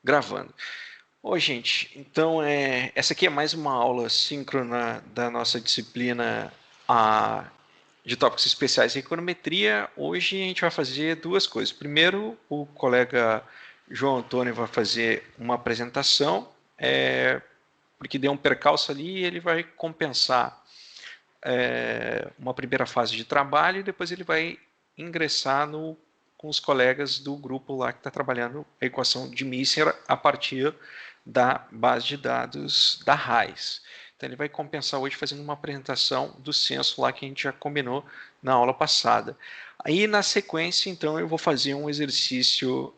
Gravando. Ô, gente, então essa aqui é mais uma aula síncrona da nossa disciplina de tópicos especiais em econometria. Hoje a gente vai fazer duas coisas. Primeiro, o colega João Antônio vai fazer uma apresentação, porque deu um percalço ali e ele vai compensar uma primeira fase de trabalho e depois ele vai ingressar com os colegas do grupo lá que está trabalhando a equação de Miser a partir da base de dados da RAIS. Então ele vai compensar hoje fazendo uma apresentação do censo lá que a gente já combinou na aula passada. Aí na sequência, então, eu vou fazer um exercício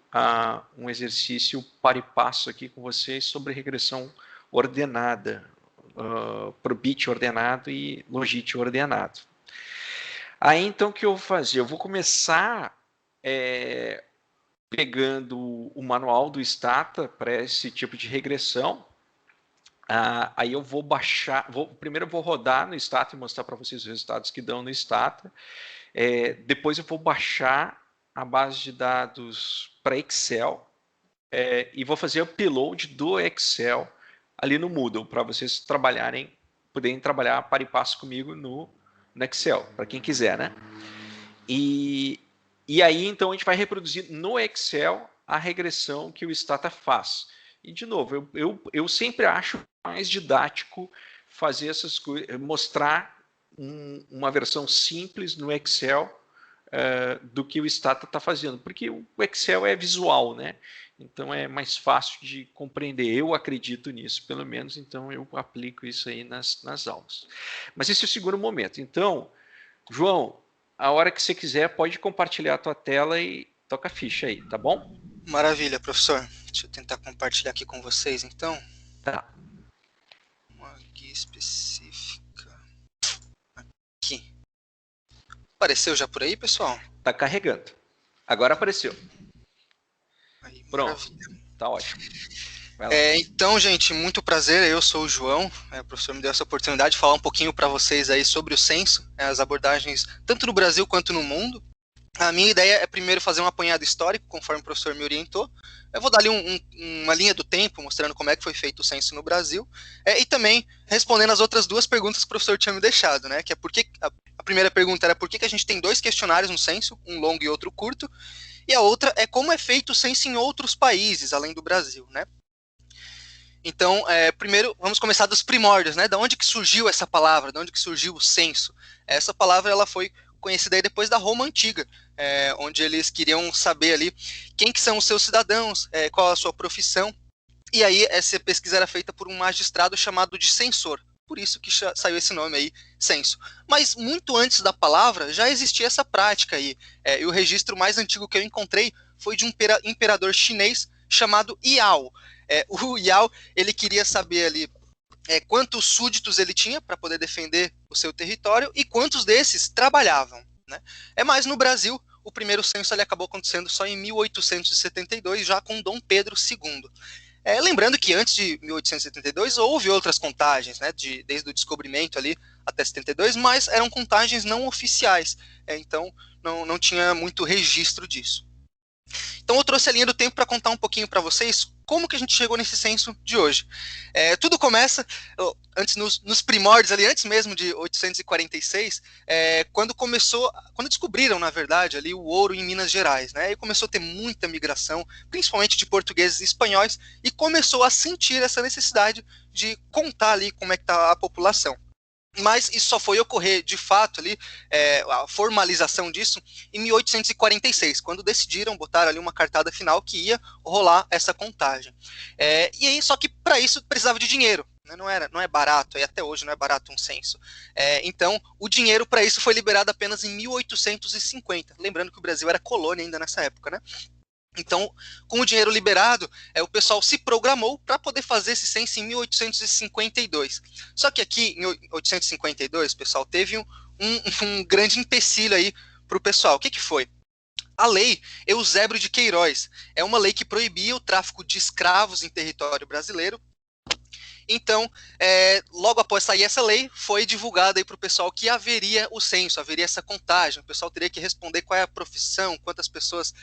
par e passo aqui com vocês sobre regressão ordenada, para o bit ordenado e logit ordenado. Aí então o que eu vou fazer? Eu vou começar pegando o manual do Stata para esse tipo de regressão. Aí eu vou baixar, primeiro eu vou rodar no Stata e mostrar para vocês os resultados que dão no Stata. Depois eu vou baixar a base de dados para Excel e vou fazer o upload do Excel ali no Moodle para vocês poderem trabalhar par e passo comigo no Excel, para quem quiser, né? E aí, então, a gente vai reproduzir no Excel a regressão que o Stata faz. E, de novo, eu sempre acho mais didático fazer essas coisas, mostrar uma versão simples no Excel do que o Stata está fazendo, porque o Excel é visual, né? Então é mais fácil de compreender. Eu acredito nisso, pelo menos, então eu aplico isso aí nas aulas. Mas esse é o segundo momento. Então, João, a hora que você quiser, pode compartilhar a tua tela e toca a ficha aí, tá bom? Maravilha, professor. Deixa eu tentar compartilhar aqui com vocês, então. Tá. Uma guia específica. Aqui. Apareceu já por aí, pessoal? Tá carregando. Agora apareceu. Aí, Pronto. maravilha. Tá ótimo. Então, gente, muito prazer. Eu sou o João. O professor me deu essa oportunidade de falar um pouquinho para vocês aí sobre o censo, as abordagens tanto no Brasil quanto no mundo. A minha ideia é primeiro fazer um apanhado histórico, conforme o professor me orientou. Eu vou dar ali uma linha do tempo, mostrando como é que foi feito o censo no Brasil, e também respondendo as outras duas perguntas que o professor tinha me deixado, né? Que é a primeira pergunta era por que a gente tem dois questionários no censo, um longo e outro curto, e a outra é como é feito o censo em outros países, além do Brasil, né? Então, primeiro, vamos começar dos primórdios, né? Da onde que surgiu essa palavra? Da onde que surgiu o censo? Essa palavra ela foi conhecida aí depois da Roma Antiga, onde eles queriam saber ali quem que são os seus cidadãos, qual a sua profissão. E aí essa pesquisa era feita por um magistrado chamado de censor. Por isso que saiu esse nome aí, censo. Mas muito antes da palavra já existia essa prática aí. E o registro mais antigo que eu encontrei foi de um imperador chinês chamado Yao. O Yao, ele queria saber ali quantos súditos ele tinha para poder defender o seu território e quantos desses trabalhavam, né? Mas no Brasil, o primeiro censo ele acabou acontecendo só em 1872, já com Dom Pedro II. Lembrando que antes de 1872 houve outras contagens, né, desde o descobrimento ali até 72, mas eram contagens não oficiais, então não tinha muito registro disso. Então eu trouxe a linha do tempo para contar um pouquinho para vocês como que a gente chegou nesse censo de hoje. Tudo começa antes nos primórdios ali, antes mesmo de 846, quando descobriram, na verdade, ali o ouro em Minas Gerais, né? E começou a ter muita migração, principalmente de portugueses e espanhóis, e começou a sentir essa necessidade de contar ali como é que está a população. Mas isso só foi ocorrer, de fato, ali, a formalização disso, em 1846, quando decidiram botar ali uma cartada final que ia rolar essa contagem. E aí, só que para isso precisava de dinheiro, né? Não é barato, e até hoje não é barato um censo. Então, o dinheiro para isso foi liberado apenas em 1850. Lembrando que o Brasil era colônia ainda nessa época, né? Então, com o dinheiro liberado, o pessoal se programou para poder fazer esse censo em 1852. Só que aqui, em 1852, pessoal, teve um grande empecilho aí para o pessoal. O que foi? A lei Eusébio de Queiroz é uma lei que proibia o tráfico de escravos em território brasileiro Então, logo após sair essa lei, foi divulgado aí para o pessoal que haveria o censo, haveria essa contagem, o pessoal teria que responder qual é a profissão, quantas pessoas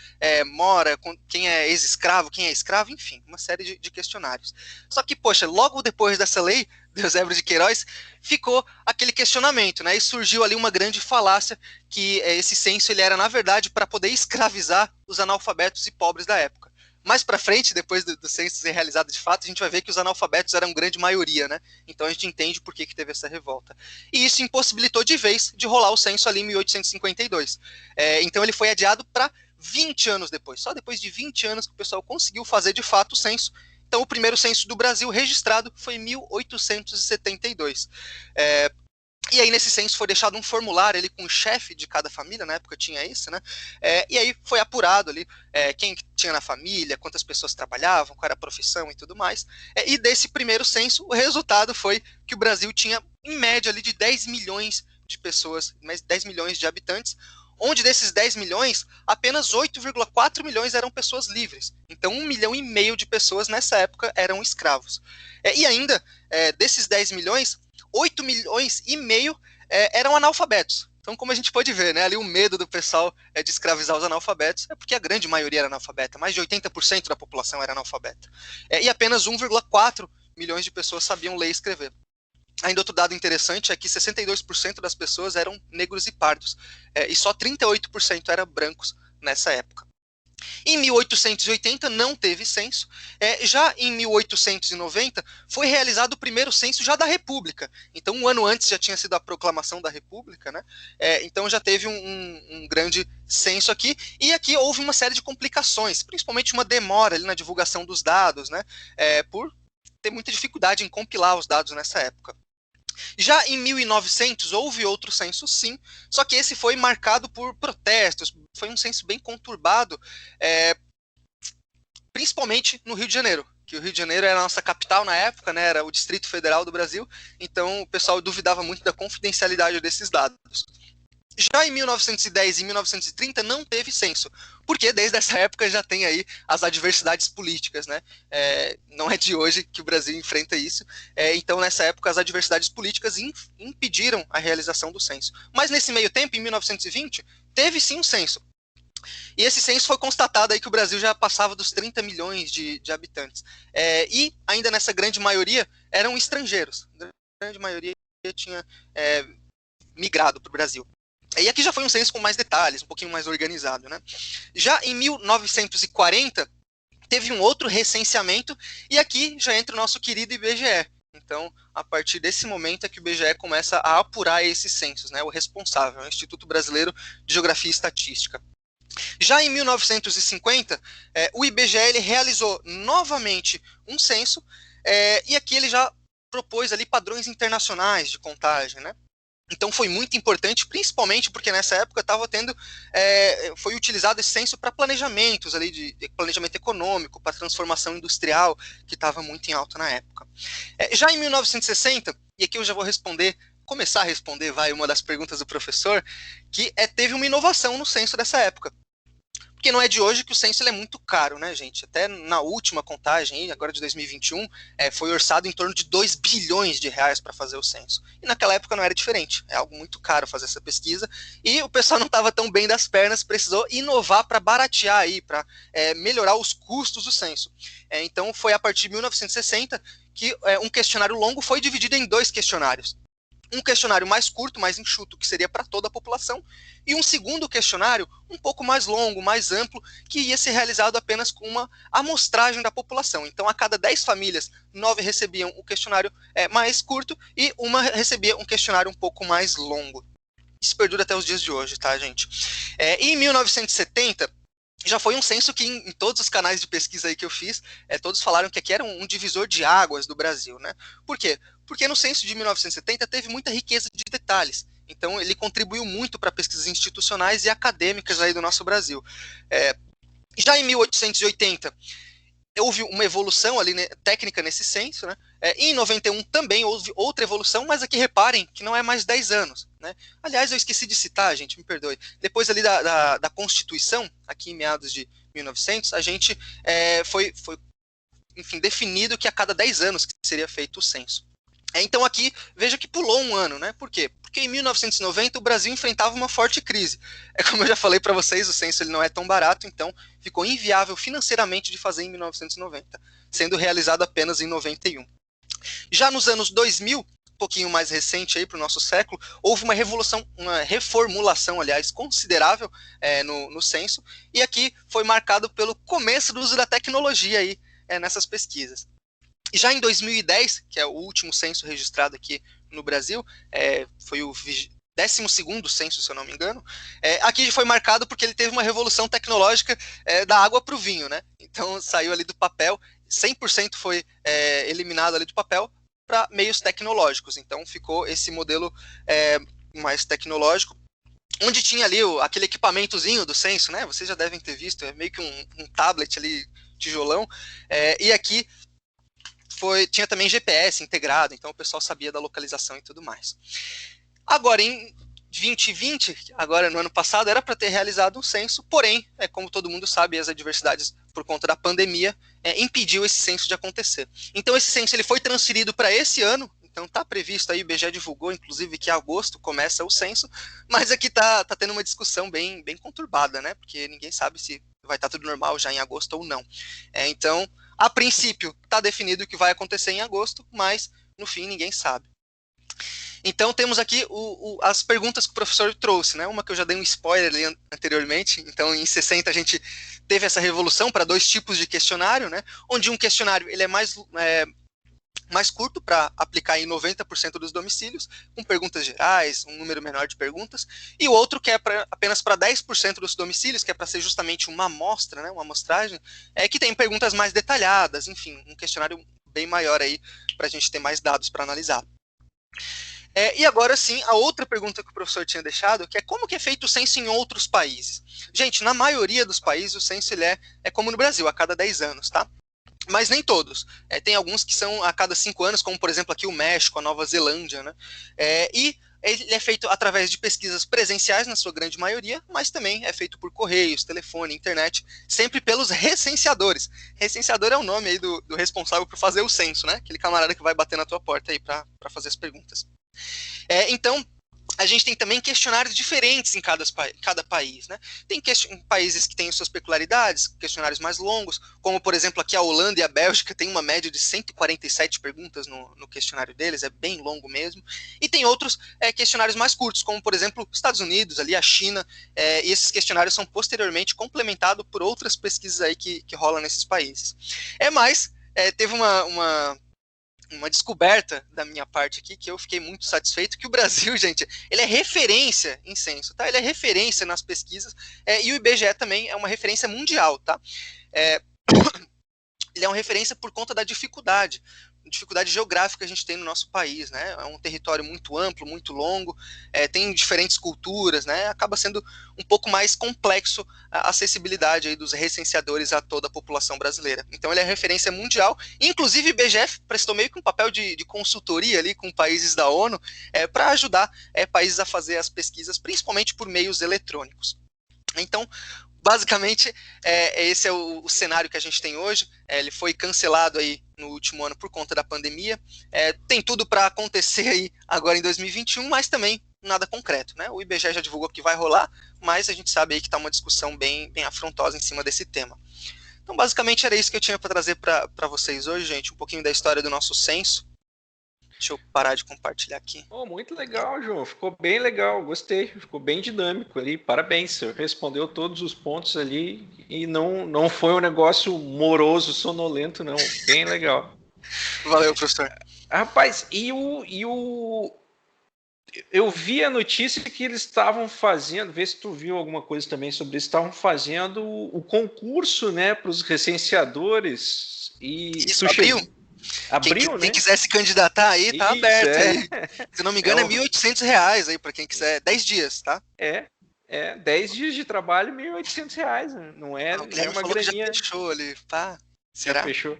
mora, quem é ex-escravo, quem é escravo, enfim, uma série de questionários. Só que, poxa, logo depois dessa lei, Eusébio de Queiroz, ficou aquele questionamento, né? E surgiu ali uma grande falácia que esse censo ele era, na verdade, para poder escravizar os analfabetos e pobres da época. Mais para frente, depois do censo ser realizado de fato, a gente vai ver que os analfabetos eram grande maioria, né? Então a gente entende por que teve essa revolta. E isso impossibilitou de vez de rolar o censo ali em 1852. Então ele foi adiado para 20 anos depois. Só depois de 20 anos que o pessoal conseguiu fazer de fato o censo. Então o primeiro censo do Brasil registrado foi em 1872. E aí, nesse censo, foi deixado um formulário ali com o chefe de cada família, na época tinha isso, né? E aí foi apurado ali quem tinha na família, quantas pessoas trabalhavam, qual era a profissão e tudo mais. E desse primeiro censo, o resultado foi que o Brasil tinha, em média, ali de 10 milhões de pessoas, 10 milhões de habitantes, onde desses 10 milhões, apenas 8,4 milhões eram pessoas livres. Então, 1,5 milhão de pessoas nessa época eram escravos. E ainda, desses 10 milhões, 8,5 milhões eram analfabetos. Então, como a gente pode ver, né, ali o medo do pessoal de escravizar os analfabetos é porque a grande maioria era analfabeta, mais de 80% da população era analfabeta. E apenas 1,4 milhões de pessoas sabiam ler e escrever. Ainda outro dado interessante é que 62% das pessoas eram negros e pardos, e só 38% eram brancos nessa época. Em 1880 não teve censo. Já em 1890 foi realizado o primeiro censo já da República. Então, um ano antes já tinha sido a proclamação da República, né? Então já teve um grande censo aqui. E aqui houve uma série de complicações, principalmente uma demora ali na divulgação dos dados, né? Por ter muita dificuldade em compilar os dados nessa época. Já em 1900 houve outro censo, sim, só que esse foi marcado por protestos, foi um censo bem conturbado, principalmente no Rio de Janeiro, que o Rio de Janeiro era a nossa capital na época, né, era o Distrito Federal do Brasil, então o pessoal duvidava muito da confidencialidade desses dados. Já em 1910 e 1930 não teve censo, porque desde essa época já tem aí as adversidades políticas, né? Não é de hoje que o Brasil enfrenta isso. Então, nessa época, as adversidades políticas impediram a realização do censo. Mas nesse meio tempo, em 1920, teve sim um censo. E esse censo foi constatado aí que o Brasil já passava dos 30 milhões de habitantes. E ainda nessa grande maioria eram estrangeiros. A grande maioria tinha migrado para o Brasil. E aqui já foi um censo com mais detalhes, um pouquinho mais organizado, né? Já em 1940, teve um outro recenseamento, e aqui já entra o nosso querido IBGE. Então, a partir desse momento é que o IBGE começa a apurar esses censos, né? O responsável, o Instituto Brasileiro de Geografia e Estatística. Já em 1950, o IBGE ele realizou novamente um censo, e aqui ele já propôs ali padrões internacionais de contagem, né? Então foi muito importante, principalmente porque nessa época estava tendo, foi utilizado esse censo para planejamentos ali de planejamento econômico, para transformação industrial, que estava muito em alta na época. Já em 1960, e aqui eu já vou começar a responder, uma das perguntas do professor, que teve uma inovação no censo dessa época. Porque não é de hoje que o censo ele é muito caro, né, gente? Até na última contagem, agora de 2021, foi orçado em torno de 2 bilhões de reais para fazer o censo. E naquela época não era diferente. É algo muito caro fazer essa pesquisa. E o pessoal não estava tão bem das pernas, precisou inovar para baratear aí, para melhorar os custos do censo. Então foi a partir de 1960 que um questionário longo foi dividido em 2 questionários. Um questionário mais curto, mais enxuto, que seria para toda a população, e um segundo questionário um pouco mais longo, mais amplo, que ia ser realizado apenas com uma amostragem da população. Então, a cada 10 famílias, 9 recebiam o questionário mais curto e uma recebia um questionário um pouco mais longo. Isso perdura até os dias de hoje, tá, gente? E em 1970, já foi um censo que em todos os canais de pesquisa aí que eu fiz, todos falaram que aqui era um divisor de águas do Brasil, né? Por quê? Porque no censo de 1970 teve muita riqueza de detalhes. Então ele contribuiu muito para pesquisas institucionais e acadêmicas aí do nosso Brasil. Já em 1880 houve uma evolução ali, né, técnica nesse censo, né? Em 91 também houve outra evolução, mas aqui reparem que não é mais 10 anos, né? Aliás, eu esqueci de citar, gente, me perdoe. Depois ali da Constituição, aqui em meados de 1900, a gente foi enfim, definido que a cada 10 anos que seria feito o censo. Então aqui, veja que pulou um ano, né? Por quê? Porque em 1990 o Brasil enfrentava uma forte crise. É como eu já falei para vocês, o censo ele não é tão barato, então ficou inviável financeiramente de fazer em 1990, sendo realizado apenas em 91. Já nos anos 2000, um pouquinho mais recente aí para o nosso século, houve uma revolução, uma reformulação, aliás, considerável no censo, e aqui foi marcado pelo começo do uso da tecnologia aí nessas pesquisas. E já em 2010, que é o último censo registrado aqui no Brasil, foi o 12º censo, se eu não me engano, aqui foi marcado porque ele teve uma revolução tecnológica da água para o vinho, né? Então saiu ali do papel, 100% foi eliminado ali do papel para meios tecnológicos. Então ficou esse modelo mais tecnológico, onde tinha ali aquele equipamentozinho do censo, né? Vocês já devem ter visto, é meio que um tablet ali, tijolão, e aqui tinha também GPS integrado, então o pessoal sabia da localização e tudo mais. Agora, em 2020, agora no ano passado, era para ter realizado um censo, porém, como todo mundo sabe, as adversidades por conta da pandemia impediu esse censo de acontecer. Então esse censo ele foi transferido para esse ano, então está previsto aí, o IBGE divulgou, inclusive, que em agosto começa o censo, mas aqui está tendo uma discussão bem conturbada, né? Porque ninguém sabe se vai estar tudo normal já em agosto ou não. Então, a princípio, está definido que vai acontecer em agosto, mas no fim ninguém sabe. Então temos aqui as perguntas que o professor trouxe, né? Uma que eu já dei um spoiler ali anteriormente. Então em 60 a gente teve essa revolução para 2 tipos de questionário, né? Onde um questionário ele é mais curto para aplicar em 90% dos domicílios, com perguntas gerais, um número menor de perguntas, e o outro que é apenas para 10% dos domicílios, que é para ser justamente uma amostra, né, uma amostragem, que tem perguntas mais detalhadas, enfim, um questionário bem maior aí para a gente ter mais dados para analisar. E agora sim, a outra pergunta que o professor tinha deixado, que é como que é feito o censo em outros países? Gente, na maioria dos países o censo ele é como no Brasil, a cada 10 anos, tá? Mas nem todos. Tem alguns que são a cada 5 anos, como por exemplo aqui o México, a Nova Zelândia, né? E ele é feito através de pesquisas presenciais, na sua grande maioria, mas também é feito por correios, telefone, internet, sempre pelos recenseadores. Recenseador é o nome aí do responsável por fazer o censo, né? Aquele camarada que vai bater na tua porta aí para fazer as perguntas. Então, a gente tem também questionários diferentes em cada país, né? Tem países que têm suas peculiaridades, questionários mais longos, como, por exemplo, aqui a Holanda e a Bélgica têm uma média de 147 perguntas no questionário deles, é bem longo mesmo. E tem outros questionários mais curtos, como, por exemplo, os Estados Unidos, ali a China, e esses questionários são posteriormente complementados por outras pesquisas aí que rolam nesses países. Mas teve uma descoberta da minha parte aqui, que eu fiquei muito satisfeito, que o Brasil, gente, ele é referência em censo, tá? Ele é referência nas pesquisas, e o IBGE também é uma referência mundial, tá? Ele é uma referência por conta da dificuldade geográfica que a gente tem no nosso país, né? É um território muito amplo, muito longo, tem diferentes culturas, né? Acaba sendo um pouco mais complexo a acessibilidade aí dos recenseadores a toda a população brasileira. Então ele é referência mundial, inclusive o IBGE prestou meio que um papel de consultoria ali com países da ONU para ajudar países a fazer as pesquisas, principalmente por meios eletrônicos. Então, basicamente, esse é o cenário que a gente tem hoje. Ele foi cancelado aí no último ano por conta da pandemia. Tem tudo para acontecer aí agora em 2021, mas também nada concreto, né? O IBGE já divulgou que vai rolar, mas a gente sabe aí que está uma discussão bem afrontosa em cima desse tema. Então, basicamente, era isso que eu tinha para trazer para vocês hoje, gente. Um pouquinho da história do nosso censo. Deixa eu parar de compartilhar aqui. Muito legal, João. Ficou bem legal. Gostei. Ficou bem dinâmico ali. Parabéns. Você respondeu todos os pontos ali e não foi um negócio moroso, sonolento, não. Bem legal. Valeu, professor. Rapaz, eu vi a notícia que eles estavam fazendo, vê se tu viu alguma coisa também sobre isso, estavam fazendo o concurso, né, para os recenseadores. E isso abriu? Abriu, quem quiser se candidatar aí, tá aberto. Aí. Se não me engano, é R$1.800 aí para quem quiser. 10 dias, tá? 10 dias de trabalho, R$1.800. Não é uma graninha. Já fechou ali. Pá, será? Já fechou.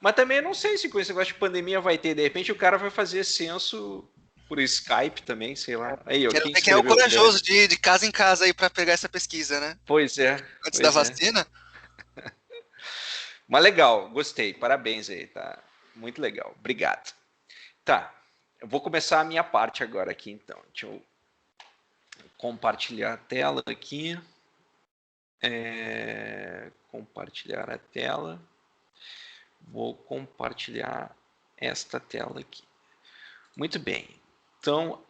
Mas também não sei se com esse negócio de pandemia vai ter. De repente o cara vai fazer censo por Skype também, sei lá. Aí, quem é o corajoso de casa em casa aí para pegar essa pesquisa, né? Pois é. Antes da vacina. Mas legal, gostei. Parabéns aí, tá? Muito legal. Obrigado. Tá, eu vou começar a minha parte agora aqui, então. Deixa eu compartilhar a tela aqui. Compartilhar a tela. Vou compartilhar esta tela aqui. Muito bem. Então,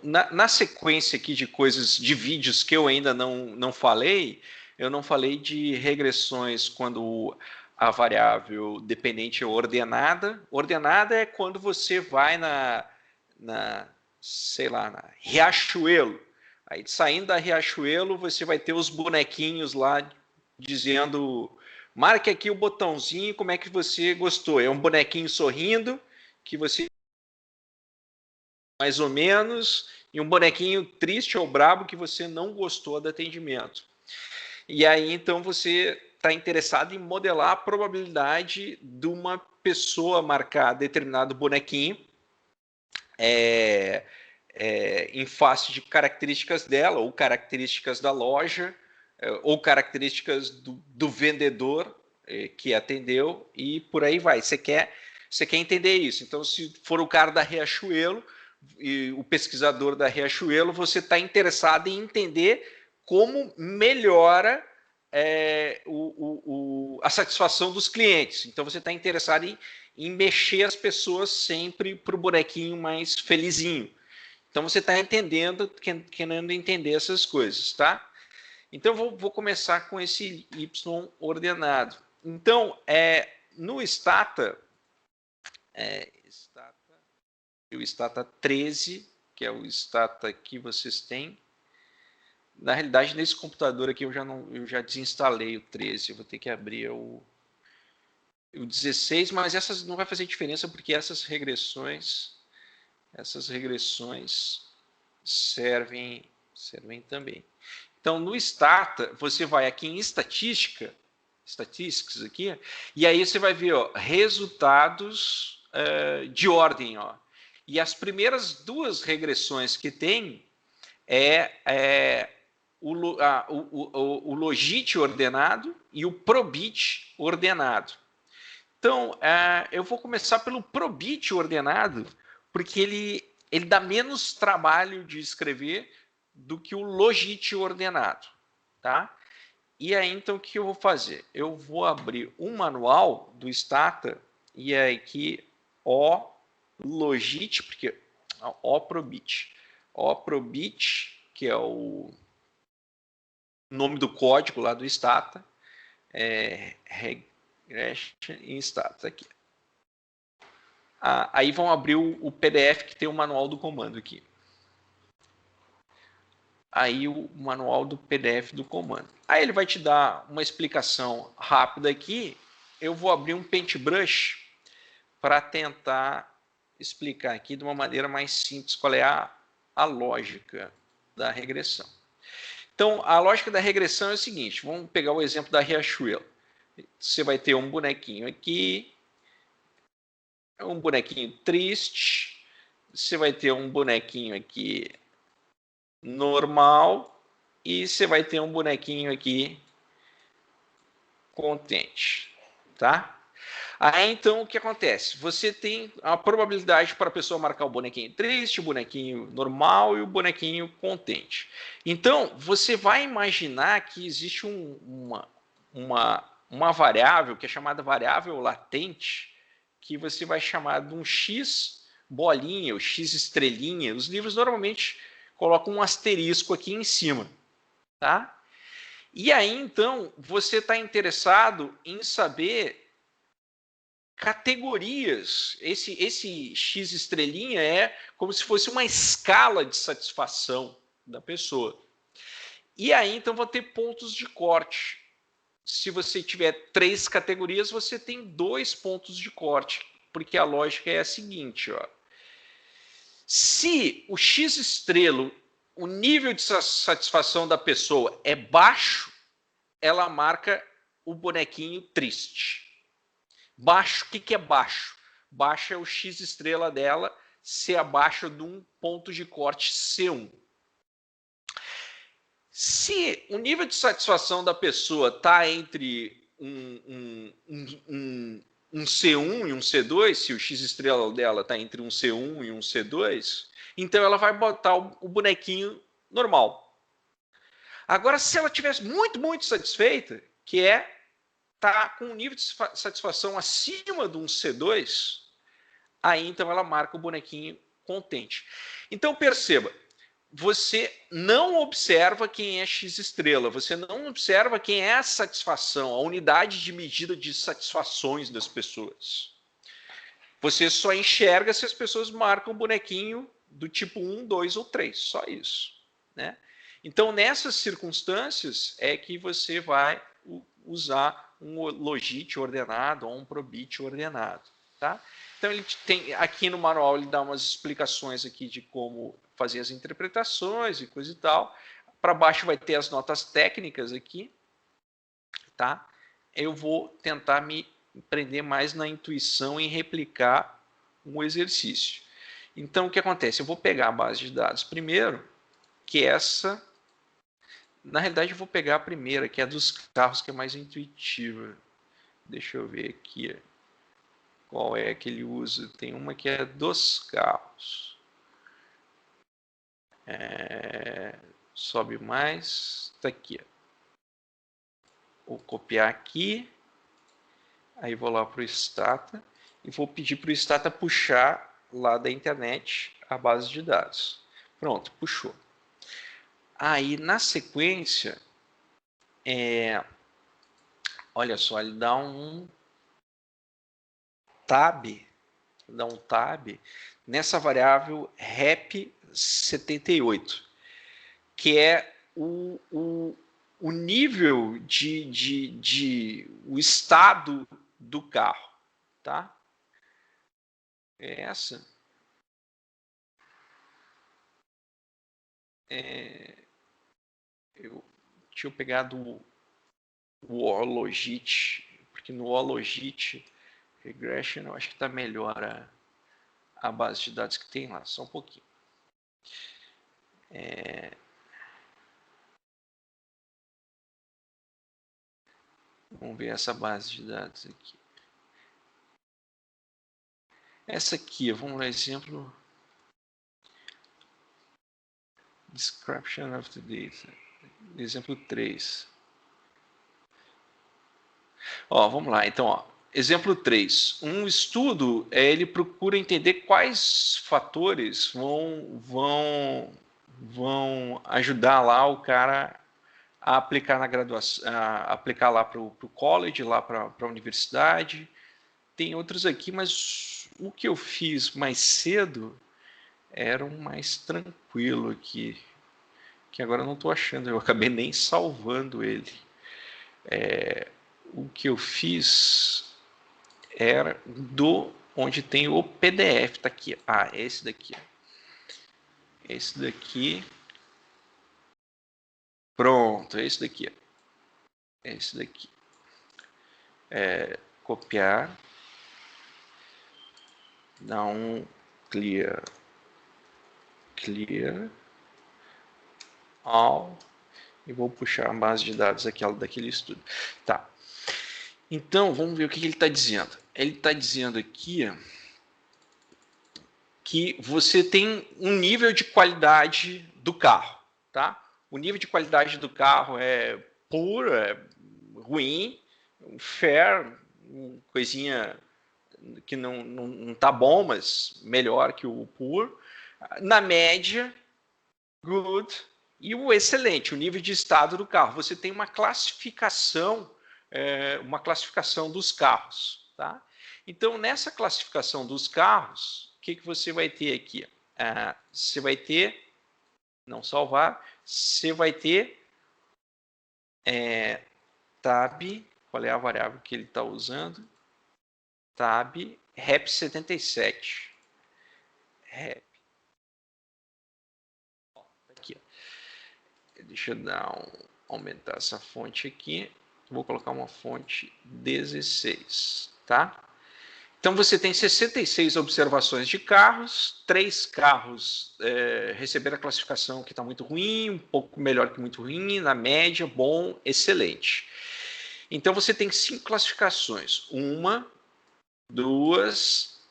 na sequência aqui de coisas, de vídeos que eu ainda não falei, eu não falei de regressões quando a variável dependente é ordenada. Ordenada é quando você vai sei lá, na Riachuelo. Aí, saindo da Riachuelo, você vai ter os bonequinhos lá dizendo, marque aqui o botãozinho, como é que você gostou. É um bonequinho sorrindo, que você mais ou menos, e um bonequinho triste ou brabo que você não gostou do atendimento. E aí, então, você está interessado em modelar a probabilidade de uma pessoa marcar determinado bonequinho em face de características dela, ou características da loja, ou características do vendedor que atendeu, e por aí vai. Você quer entender isso. Então, se for o cara da Riachuelo, e o pesquisador da Riachuelo, você está interessado em entender como melhora a satisfação dos clientes. Então, você está interessado em mexer as pessoas sempre para o bonequinho mais felizinho. Então, você está querendo entender essas coisas, tá? Então, vou começar com esse Y ordenado. Então, no Stata, o Stata 13, que é o Stata que vocês têm. Na realidade, nesse computador aqui eu já desinstalei o 13. Eu vou ter que abrir o 16, mas essas não vai fazer diferença porque essas regressões servem também. Então, no Stata, você vai aqui em Statistics aqui, e aí você vai ver resultados de ordem. E as primeiras duas regressões que tem o logit ordenado e o probit ordenado. Então, eu vou começar pelo probit ordenado, porque ele dá menos trabalho de escrever do que o logit ordenado, tá? E aí, então, o que eu vou fazer? Eu vou abrir um manual do Stata e aí aqui o logit, porque o probit, que é o nome do código lá do Stata, regression em Stata aqui. Aí vão abrir o PDF que tem o manual do comando aqui. Aí o manual do PDF do comando. Aí ele vai te dar uma explicação rápida aqui. Eu vou abrir um Paintbrush para tentar explicar aqui de uma maneira mais simples qual é a lógica da regressão. Então, a lógica da regressão é o seguinte, vamos pegar o exemplo da Riachuelo. Você vai ter um bonequinho aqui, um bonequinho triste, você vai ter um bonequinho aqui normal e você vai ter um bonequinho aqui contente, tá? Aí, então, o que acontece? Você tem a probabilidade para a pessoa marcar o bonequinho triste, o bonequinho normal e o bonequinho contente. Então, você vai imaginar que existe uma variável que é chamada variável latente, que você vai chamar de um X bolinha, ou X estrelinha. Os livros normalmente colocam um asterisco aqui em cima, tá? E aí, então, você está interessado em saber categorias. Esse X estrelinha é como se fosse uma escala de satisfação da pessoa. E aí, então, vou ter pontos de corte. Se você tiver 3 categorias, você tem 2 pontos de corte, porque a lógica é a seguinte, se o X estrelo, o nível de satisfação da pessoa é baixo, ela marca o bonequinho triste. Baixo, o que é baixo? Baixo é o X estrela dela ser abaixo de um ponto de corte C1. Se o nível de satisfação da pessoa está entre um C1 e um C2, se o X estrela dela está entre um C1 e um C2, então ela vai botar o bonequinho normal. Agora, se ela estiver muito, muito satisfeita, que é tá com um nível de satisfação acima de um C2, aí então ela marca o bonequinho contente. Então perceba, você não observa quem é X estrela, você não observa quem é a satisfação, a unidade de medida de satisfações das pessoas. Você só enxerga se as pessoas marcam bonequinho do tipo 1, 2 ou 3, só isso, né? Então, nessas circunstâncias é que você vai usar um logit ordenado ou um probit ordenado, tá? Então, ele tem aqui no manual ele dá umas explicações aqui de como fazer as interpretações e coisa e tal. Para baixo vai ter as notas técnicas aqui, tá? Eu vou tentar me prender mais na intuição em replicar um exercício. Então, o que acontece? Eu vou pegar a base de dados primeiro, que essa... Na realidade, eu vou pegar a primeira, que é a dos carros, que é mais intuitiva. Deixa eu ver aqui qual é que ele usa. Tem uma que é dos carros. Sobe mais. Está aqui. Vou copiar aqui. Aí vou lá para o Stata. E vou pedir para o Stata puxar lá da internet a base de dados. Pronto, puxou. Aí, na sequência, olha só, ele dá um tab, nessa variável rep78, que é o nível o estado do carro, tá? É essa. Eu tinha pegado o Ologit, porque no Ologit Regression eu acho que está melhor a base de dados que tem lá, só um pouquinho. Vamos ver essa base de dados aqui. Essa aqui, vamos lá, exemplo. Description of the data. Exemplo 3. Vamos lá, então, exemplo 3. Um estudo, ele procura entender quais fatores vão ajudar lá o cara a aplicar na graduação, a aplicar lá para o college, lá para a universidade. Tem outros aqui, mas o que eu fiz mais cedo era um mais tranquilo aqui, que agora eu não estou achando, eu acabei nem salvando ele. O que eu fiz era onde tem o PDF, tá aqui. Esse daqui. Esse daqui. Pronto, esse daqui. Esse daqui. Copiar. Dar um clear. Clear. All. E vou puxar a base de dados aquela daquele estudo. Tá. Então, vamos ver o que ele está dizendo. Ele está dizendo aqui que você tem um nível de qualidade do carro, tá? O nível de qualidade do carro é poor, é ruim, fair, coisinha que não tá bom, mas melhor que o poor. Na média, good, e o excelente, o nível de estado do carro. Você tem uma classificação dos carros, tá? Então, nessa classificação dos carros, o que você vai ter aqui? Você vai ter, não salvar, você vai ter tab, qual é a variável que ele está usando? Tab rep77. Rep. Aqui. Deixa eu aumentar essa fonte aqui. Vou colocar uma fonte 16, tá? Então, você tem 66 observações de carros, 3 carros receberam a classificação que está muito ruim, um pouco melhor que muito ruim, na média, bom, excelente. Então, você tem 5 classificações. 1, 2,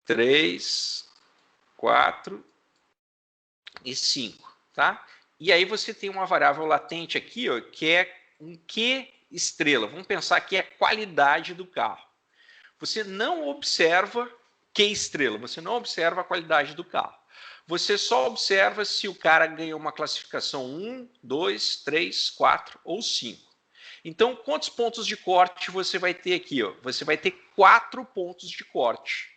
3, 4 e 5, tá? E aí você tem uma variável latente aqui, ó, que é um Q estrela. Vamos pensar que é a qualidade do carro. Você não observa Q estrela, você não observa a qualidade do carro. Você só observa se o cara ganhou uma classificação 1, 2, 3, 4 ou 5. Então, quantos pontos de corte você vai ter aqui? Ó? Você vai ter 4 pontos de corte.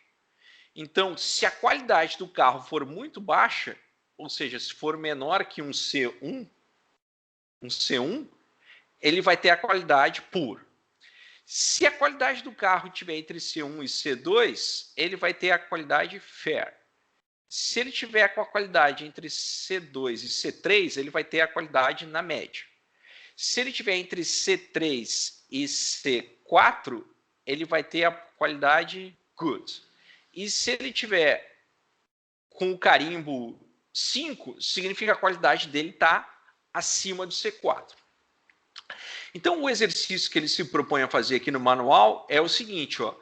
Então, se a qualidade do carro for muito baixa, ou seja, se for menor que um C1, ele vai ter a qualidade pura. Se a qualidade do carro estiver entre C1 e C2, ele vai ter a qualidade fair. Se ele tiver com a qualidade entre C2 e C3, ele vai ter a qualidade na média. Se ele tiver entre C3 e C4, ele vai ter a qualidade good. E se ele tiver com o carimbo 5, significa que a qualidade dele está acima do C4. Então, o exercício que ele se propõe a fazer aqui no manual é o seguinte, ó,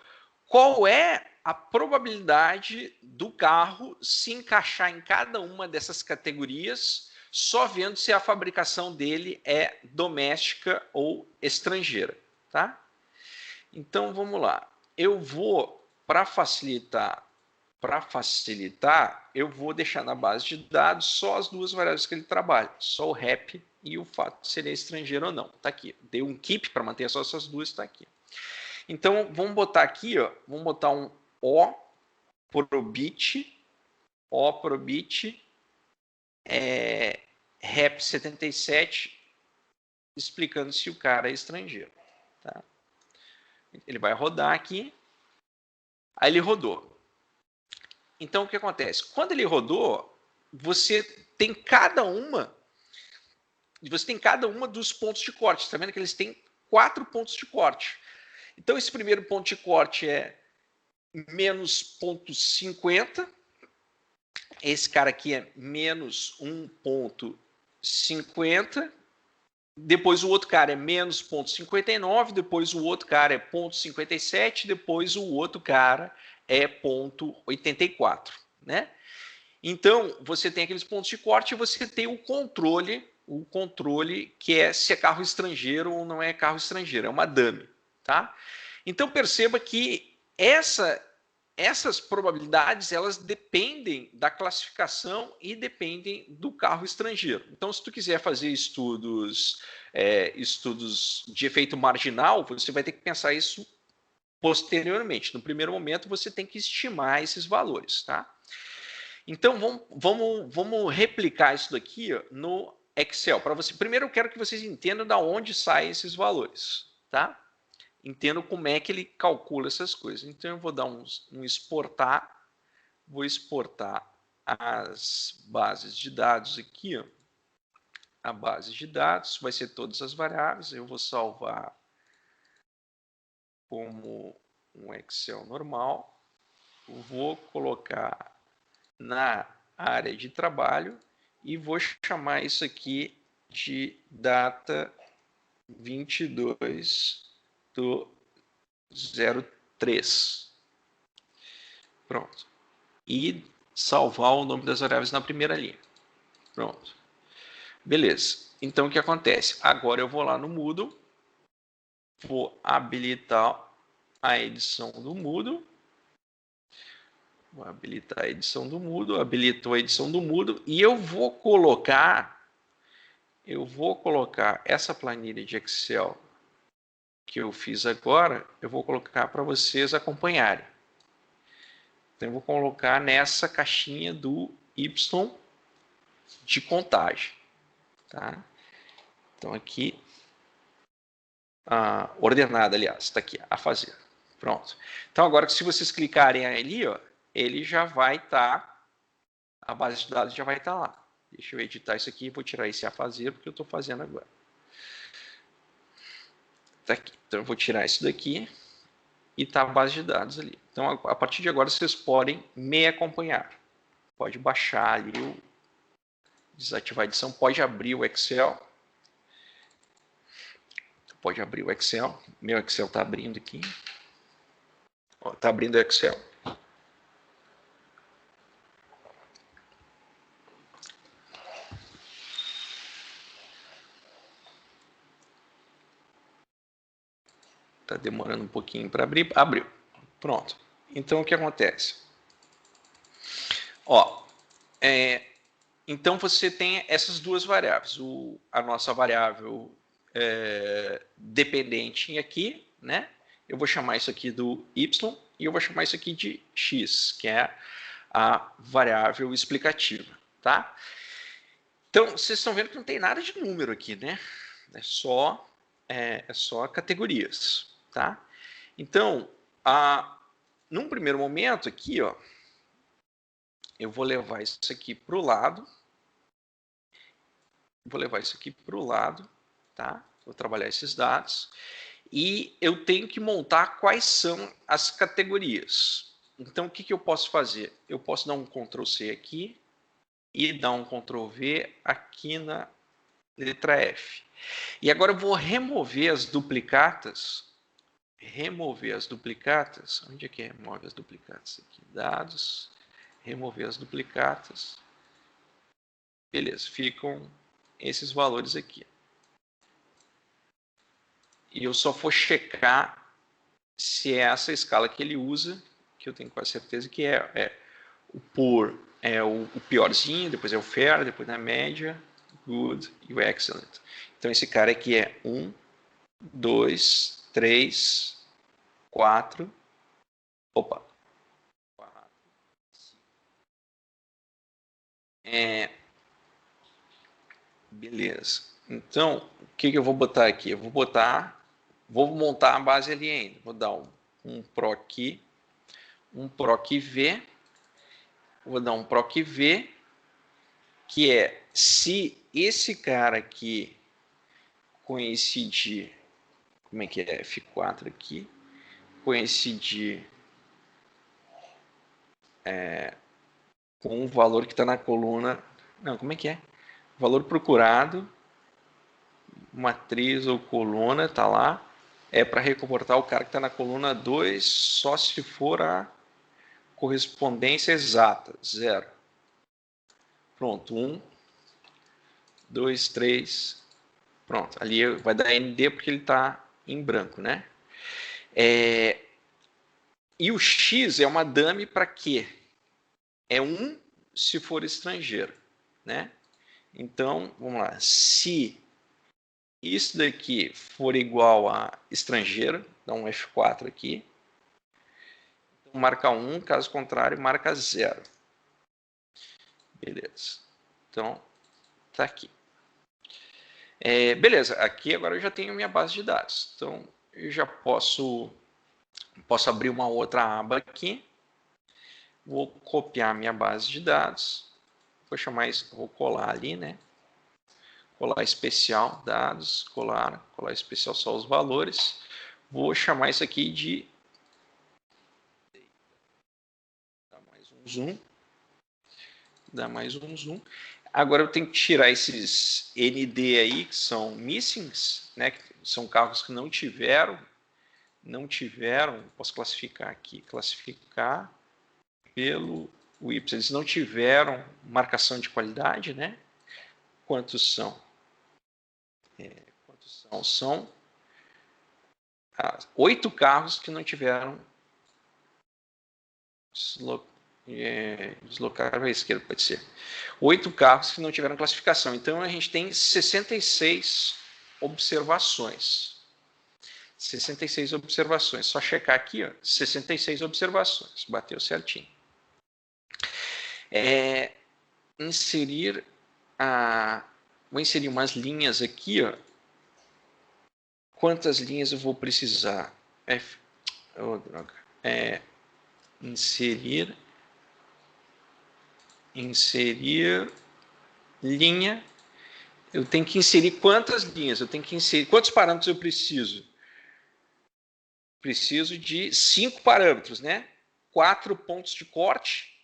qual é a probabilidade do carro se encaixar em cada uma dessas categorias, só vendo se a fabricação dele é doméstica ou estrangeira, tá? Então, vamos lá. Eu vou, para facilitar, eu vou deixar na base de dados só as duas variáveis que ele trabalha, só o REP e o fato de ser estrangeiro ou não. Está aqui. Dei um keep para manter só essas duas, está aqui. Então, vamos botar aqui, ó, vamos botar um O pro bit, REP 77, explicando se o cara é estrangeiro. Tá? Ele vai rodar aqui. Aí ele rodou. Então, o que acontece? Quando ele rodou, você tem cada uma dos pontos de corte. Está vendo que eles têm 4 pontos de corte. Então, esse primeiro ponto de corte é menos 0,50. Esse cara aqui é menos 1,50. Depois o outro cara é menos 0,59. Depois o outro cara é 0,57. Depois o outro cara é 0,84. Né? Então, você tem aqueles pontos de corte e você tem o controle que é se é carro estrangeiro ou não é carro estrangeiro, é uma dummy, tá? Então, perceba que essas probabilidades, elas dependem da classificação e dependem do carro estrangeiro. Então, se tu quiser fazer estudos de efeito marginal, você vai ter que pensar isso posteriormente. No primeiro momento, você tem que estimar esses valores, tá? Então, vamos replicar isso daqui ó, no Excel. Para você, primeiro, eu quero que vocês entendam de onde saem esses valores, tá? Entendam como é que ele calcula essas coisas. Então, eu vou dar um exportar. Vou exportar as bases de dados aqui. Ó. A base de dados vai ser todas as variáveis. Eu vou salvar como um Excel normal. Vou colocar na área de trabalho e vou chamar isso aqui de data 22/03. Pronto. E salvar o nome das variáveis na primeira linha. Pronto. Beleza. Então, o que acontece? Agora eu vou lá no Moodle, vou habilitar a edição do Moodle. Vou habilitar a edição do Moodle, habilitou a edição do Moodle e eu vou colocar essa planilha de Excel que eu fiz agora, eu vou colocar para vocês acompanharem. Então, eu vou colocar nessa caixinha do Y de contagem. Tá? Então, aqui, ordenada, aliás, está aqui, a fazer. Pronto. Então, agora, se vocês clicarem ali, ó, ele já vai estar, a base de dados já vai estar lá. Deixa eu editar isso aqui e vou tirar esse a fazer, porque eu estou fazendo agora. Tá aqui. Então, eu vou tirar isso daqui. e está a base de dados ali. Então, a partir de agora, vocês podem me acompanhar. Pode baixar ali, desativar a edição, pode abrir o Excel. Pode abrir o Excel. Meu Excel está abrindo aqui. Está abrindo o Excel. Está demorando um pouquinho para abrir. Abriu. Pronto. Então, o que acontece? Então, você tem essas duas variáveis. A nossa variável dependente aqui, né? Eu vou chamar isso aqui do y e eu vou chamar isso aqui de x, que é a variável explicativa, tá? Então, vocês estão vendo que não tem nada de número aqui, né? É só categorias, tá? Então, num primeiro momento aqui, ó, eu vou levar isso aqui para o lado. Vou levar isso aqui para o lado, tá? Vou trabalhar esses dados. E eu tenho que montar quais são as categorias. Então, o que eu posso fazer? Eu posso dar um Ctrl+C aqui e dar um Ctrl+V aqui na letra F. E agora eu vou remover as duplicatas. Remover as duplicatas. Onde é que remove as duplicatas? Aqui, dados. Remover as duplicatas. Beleza, ficam esses valores aqui. E eu só vou checar se é essa escala que ele usa, que eu tenho quase certeza que o por é o piorzinho, depois é o fair, depois é a média, good e o excellent. Então esse cara aqui é 1, 2, 3, 4, opa, 4, 5. Beleza. Então, o que eu vou botar aqui? Eu vou montar a base ali ainda. Vou dar um proc, um proc-v, vou dar um proc-v, que é se esse cara aqui coincidir, como é que é? F4 aqui, coincidir com o valor que está na coluna, não, como é que é? Valor procurado, matriz ou coluna, está lá, é para recomportar o cara que está na coluna 2, só se for a correspondência exata, 0. Pronto, 1, 2, 3, pronto. Ali vai dar ND porque ele está em branco, né? E o X é uma dummy para quê? É 1 se for estrangeiro, né? Então, vamos lá. Se isso daqui for igual a estrangeiro, dá um F4 aqui. Então, marca 1, caso contrário, marca 0. Beleza. Então, tá aqui. Beleza, aqui agora eu já tenho minha base de dados. Então, eu já posso abrir uma outra aba aqui. Vou copiar minha base de dados. Vou chamar isso, vou colar ali, né? Colar especial, dados, colar especial só os valores. Vou chamar isso aqui de... Dá mais um zoom. Dá mais um zoom. Agora eu tenho que tirar esses ND aí, que são missings, né? Que são carros que não tiveram, posso classificar aqui, classificar pelo Y. Eles não tiveram marcação de qualidade, né? Quantos são? São 8 carros que não tiveram deslocar para a esquerda, pode ser. 8 carros que não tiveram classificação. Então, a gente tem 66 observações. 66 observações. Só checar aqui, ó, 66 observações. Bateu certinho. Vou inserir umas linhas aqui, ó. Quantas linhas eu vou precisar? Inserir linha. Eu tenho que inserir quantas linhas? Eu tenho que inserir quantos parâmetros eu preciso? preciso de 5 parâmetros, né? 4 pontos de corte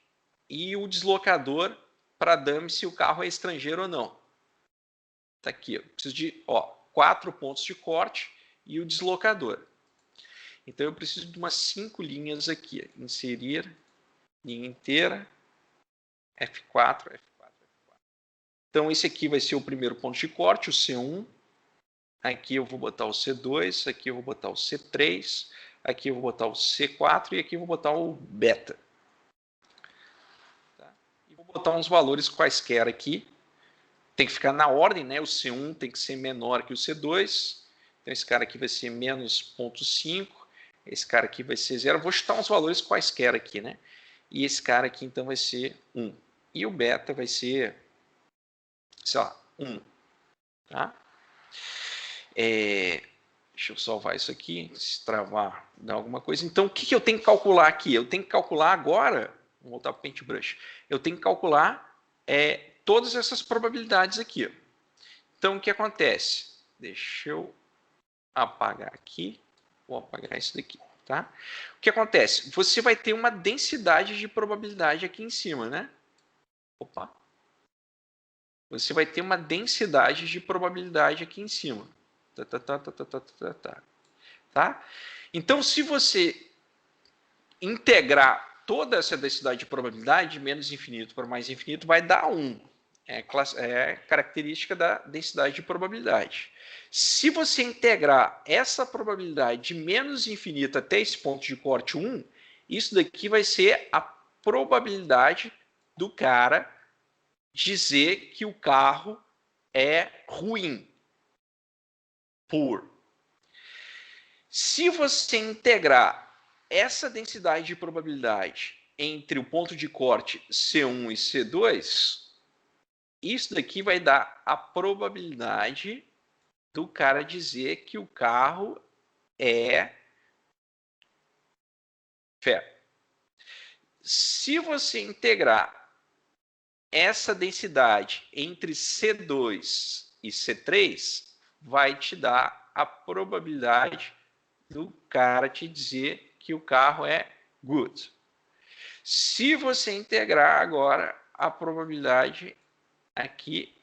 e o deslocador para dummy se o carro é estrangeiro ou não. Tá aqui, eu preciso de 4 pontos de corte e o deslocador. Então eu preciso de umas 5 linhas aqui. Inserir, linha inteira, F4, F4, F4. Então esse aqui vai ser o primeiro ponto de corte, o C1. Aqui eu vou botar o C2, aqui eu vou botar o C3, aqui eu vou botar o C4 e aqui eu vou botar o beta. Tá? E vou botar uns valores quaisquer aqui. Tem que ficar na ordem, né? O C1 tem que ser menor que o C2. Então esse cara aqui vai ser menos 0,5. Esse cara aqui vai ser 0. Vou chutar uns valores quaisquer aqui, né? E esse cara aqui então vai ser 1. E o beta vai ser, sei lá, 1. Tá? Deixa eu salvar isso aqui, se travar, dá alguma coisa. Então, o que eu tenho que calcular aqui? Eu tenho que calcular agora, vamos voltar para o Paintbrush, eu tenho que calcular todas essas probabilidades aqui. Então, o que acontece? Deixa eu apagar aqui, vou apagar isso daqui. Tá? O que acontece? Você vai ter uma densidade de probabilidade aqui em cima, né? Opa! Você vai ter uma densidade de probabilidade aqui em cima. Tá? Então, se você integrar toda essa densidade de probabilidade, de menos infinito para mais infinito, vai dar 1. É característica da densidade de probabilidade. Se você integrar essa probabilidade de menos infinito até esse ponto de corte 1, isso daqui vai ser a probabilidade do cara dizer que o carro é ruim. Se você integrar essa densidade de probabilidade entre o ponto de corte C1 e C2, isso daqui vai dar a probabilidade do cara dizer que o carro é fair. Se você integrar essa densidade entre C2 e C3, vai te dar a probabilidade do cara te dizer que o carro é good. Se você integrar agora, a probabilidade aqui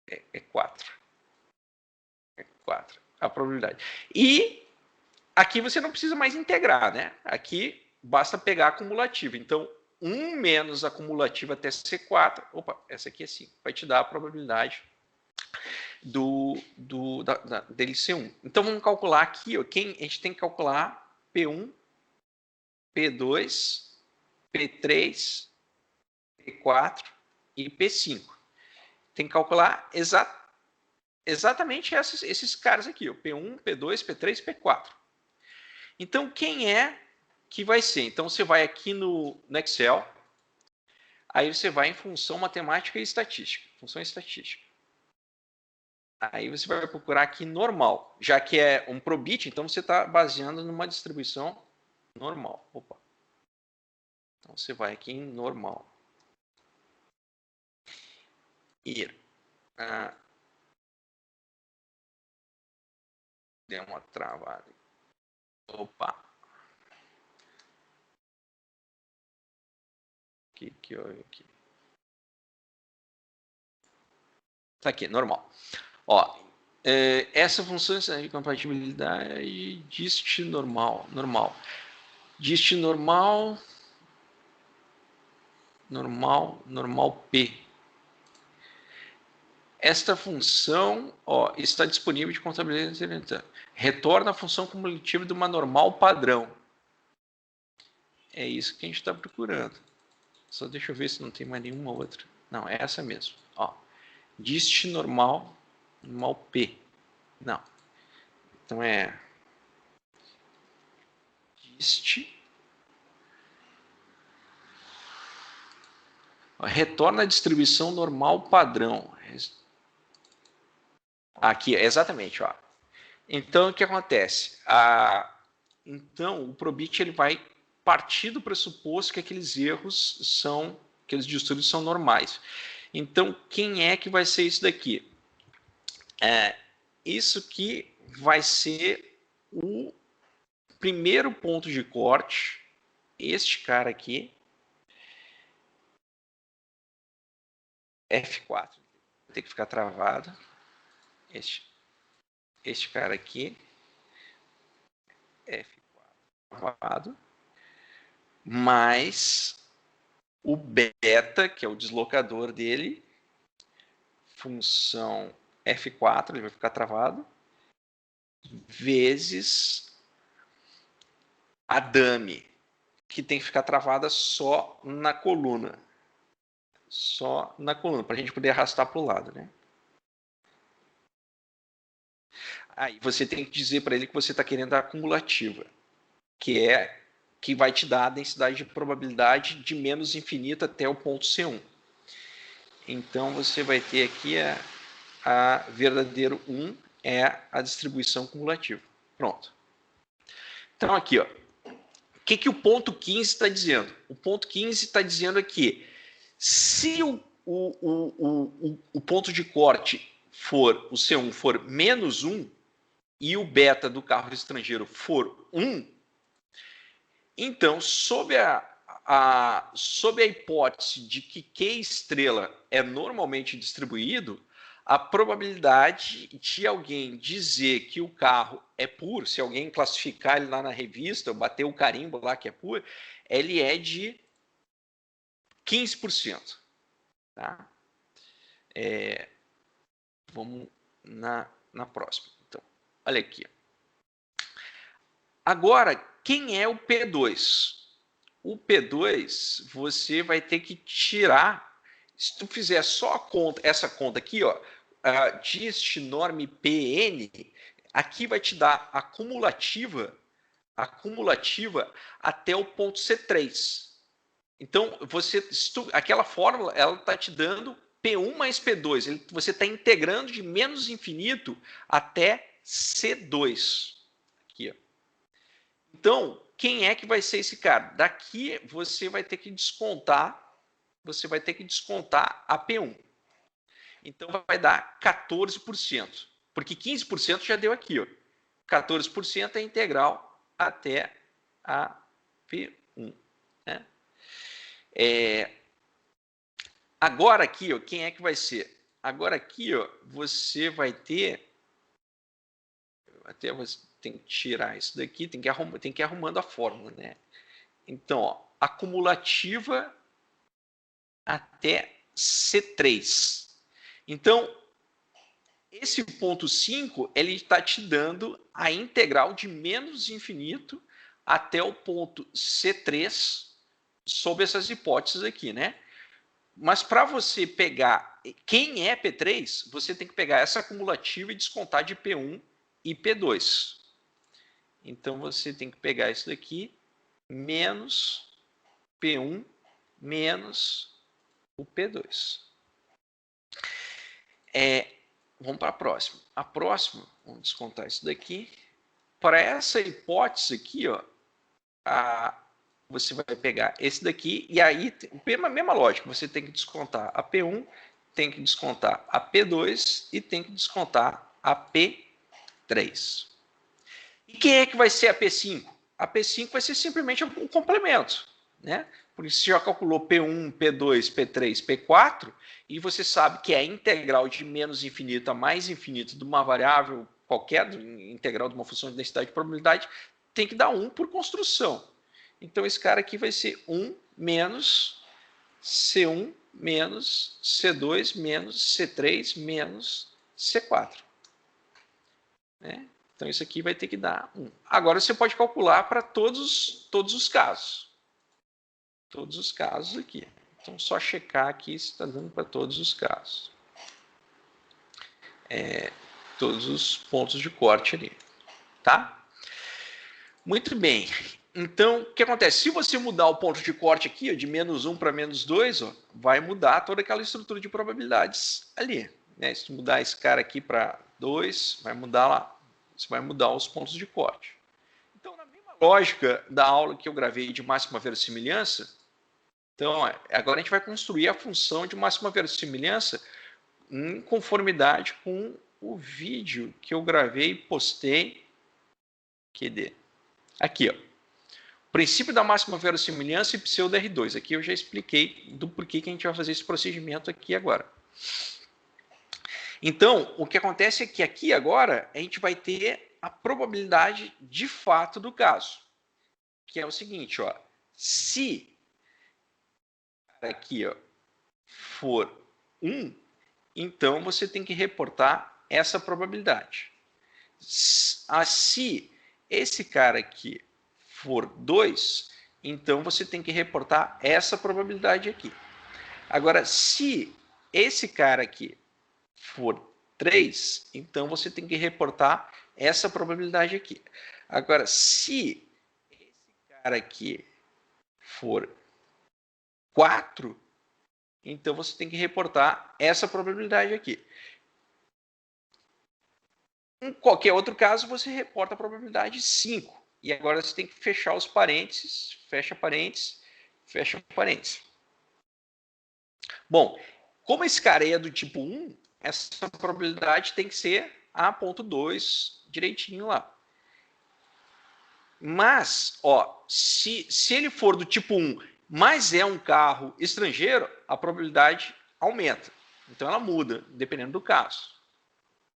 é 4. É 4 a probabilidade. E aqui você não precisa mais integrar, né? Aqui basta pegar a acumulativa. Então, 1 menos a acumulativa até C4, opa, essa aqui é 5, vai te dar a probabilidade dele ser 1. Então, vamos calcular aqui, ó, a gente tem que calcular P1, P2, P3, P4 e P5. Tem que calcular exatamente esses caras aqui, ó, P1, P2, P3 e P4. Então, quem é que vai ser? Então, você vai aqui no Excel, aí você vai em função matemática e estatística. Função estatística. Aí você vai procurar aqui normal. Já que é um probit, então você está baseando numa distribuição normal. Opa. Então, você vai aqui em normal. Deu uma travada. Opa. Que houve aqui? Tá aqui, normal. Ó, essa função de compatibilidade dist normal. Dist normal P. Esta função está disponível de contabilidade. Retorna a função cumulativa de uma normal padrão. É isso que a gente está procurando. Só deixa eu ver se não tem mais nenhuma outra. Não, é essa mesmo. Dist normal P. Não. Então é dist. Retorna a distribuição normal padrão. Aqui, exatamente. Então, o que acontece? Então, o probit ele vai partir do pressuposto que aqueles distúrbios são normais. Então, quem é que vai ser isso daqui? Isso que vai ser primeiro ponto de corte, este cara aqui, F4, vai ter que ficar travado. Este cara aqui, F4 travado, mais o beta, que é o deslocador dele, função F4, ele vai ficar travado, vezes a dummy, que tem que ficar travada só na coluna. Só na coluna, para a gente poder arrastar para o lado, né? Aí você tem que dizer para ele que você está querendo a acumulativa, que vai te dar a densidade de probabilidade de menos infinito até o ponto C1. Então você vai ter aqui a verdadeiro 1 é a distribuição cumulativa. Pronto. Então aqui, ó, o que o ponto 15 está dizendo? O ponto 15 está dizendo aqui, se o ponto de corte for, o C1 for menos 1, e o beta do carro estrangeiro for 1, então, sob a hipótese de que Q estrela é normalmente distribuído, a probabilidade de alguém dizer que o carro é puro, se alguém classificar ele lá na revista, ou bater o carimbo lá que é puro, ele é de 15%. Tá? Vamos na próxima. Então, olha aqui. Agora, quem é o P2? O P2, você vai ter que tirar, se tu fizer só a conta, essa conta aqui, ó, de este norme PN, aqui vai te dar a acumulativa até o ponto C3. Então, aquela fórmula, ela está te dando P1 mais P2. Você está integrando de menos infinito até C2. Aqui, ó. Então, quem é que vai ser esse cara? Daqui você vai ter que descontar a P1. Então vai dar 14%, porque 15% já deu aqui, ó. 14% é integral até a P1, né? Agora aqui, ó, quem é que vai ser? Agora aqui, ó, você vai ter, até você tem que tirar isso daqui, tem que ir arrumando a fórmula, né? Então, ó, acumulativa até C3. Então, esse ponto 5, ele está te dando a integral de menos infinito até o ponto C3, sob essas hipóteses aqui, né? Mas para você pegar quem é P3, você tem que pegar essa acumulativa e descontar de P1 e P2. Então, você tem que pegar isso daqui, menos P1, menos o P2. Vamos para a próxima. A próxima, vamos descontar isso daqui. Para essa hipótese aqui, ó, você vai pegar esse daqui, e aí, mesma lógica, você tem que descontar a P1, tem que descontar a P2 e tem que descontar a P3. E quem é que vai ser a P5? A P5 vai ser simplesmente um complemento, né? Por isso você já calculou P1, P2, P3, P4, e você sabe que é a integral de menos infinito a mais infinito de uma variável qualquer, integral de uma função de densidade de probabilidade, tem que dar 1 por construção. Então, esse cara aqui vai ser 1 menos C1 menos C2 menos C3 menos C4. Né? Então, isso aqui vai ter que dar 1. Agora, você pode calcular para todos os casos. Todos os casos aqui. Então, só checar aqui se está dando para todos os casos. Todos os pontos de corte ali. Tá? Muito bem. Então, o que acontece? Se você mudar o ponto de corte aqui, ó, de menos 1 para menos 2, ó, vai mudar toda aquela estrutura de probabilidades ali. Né? Se mudar esse cara aqui para 2, vai mudar lá. Você vai mudar os pontos de corte. Então, na mesma lógica da aula que eu gravei de máxima verossimilhança, então, agora a gente vai construir a função de máxima verossimilhança em conformidade com o vídeo que eu gravei e postei. Cadê? Aqui, ó. Princípio da máxima verossimilhança e pseudo R2. Aqui eu já expliquei do porquê que a gente vai fazer esse procedimento aqui agora. Então, o que acontece é que aqui agora a gente vai ter a probabilidade de fato do caso, que é o seguinte, ó. Se aqui, ó, for 1, então você tem que reportar essa probabilidade. Se esse cara aqui for 2, então você tem que reportar essa probabilidade aqui. Agora, se esse cara aqui for 3, então você tem que reportar essa probabilidade aqui. Agora, se esse cara aqui for 4, então você tem que reportar essa probabilidade aqui. Em qualquer outro caso, você reporta a probabilidade 5. E agora você tem que fechar os parênteses, fecha parênteses, fecha parênteses. Bom, como esse cara é do tipo 1, essa probabilidade tem que ser A.2 direitinho lá. Mas, ó, se ele for do tipo 1, mas é um carro estrangeiro, a probabilidade aumenta. Então ela muda, dependendo do caso.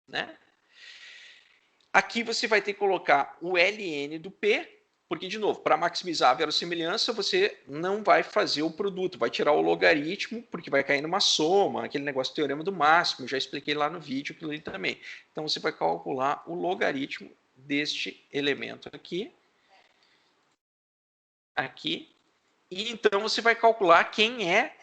Né? Aqui você vai ter que colocar o ln do P, porque, de novo, para maximizar a verossimilhança, você não vai fazer o produto, vai tirar o logaritmo, porque vai cair numa soma, aquele negócio do teorema do máximo, já expliquei lá no vídeo aquilo ali também. Então, você vai calcular o logaritmo deste elemento aqui, e então você vai calcular quem é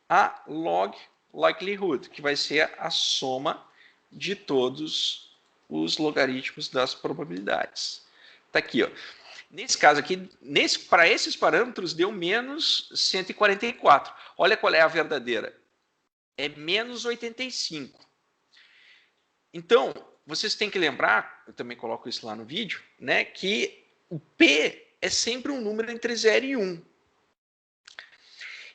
a log likelihood, que vai ser a soma de todos os logaritmos das probabilidades. Está aqui, ó. Nesse caso aqui, para esses parâmetros, deu menos 144. Olha qual é a verdadeira. É menos 85. Então, vocês têm que lembrar, eu também coloco isso lá no vídeo, né, que o P é sempre um número entre 0 e 1.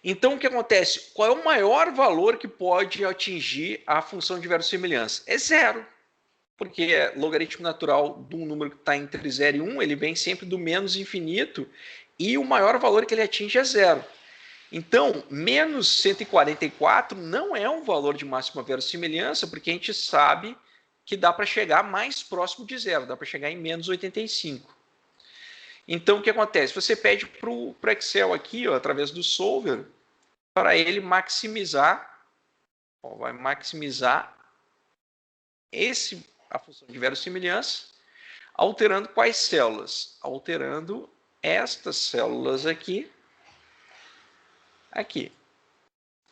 Então, o que acontece? Qual é o maior valor que pode atingir a função de verossimilhança? É 0. Porque é logaritmo natural de um número que está entre 0 e 1, ele vem sempre do menos infinito, e o maior valor que ele atinge é 0. Então, menos 144 não é um valor de máxima verossimilhança, porque a gente sabe que dá para chegar mais próximo de 0, dá para chegar em menos 85. Então, o que acontece? Você pede para o Excel aqui, ó, através do solver, para ele maximizar, ó, vai maximizar a função de verossimilhança, alterando quais células? Alterando estas células aqui,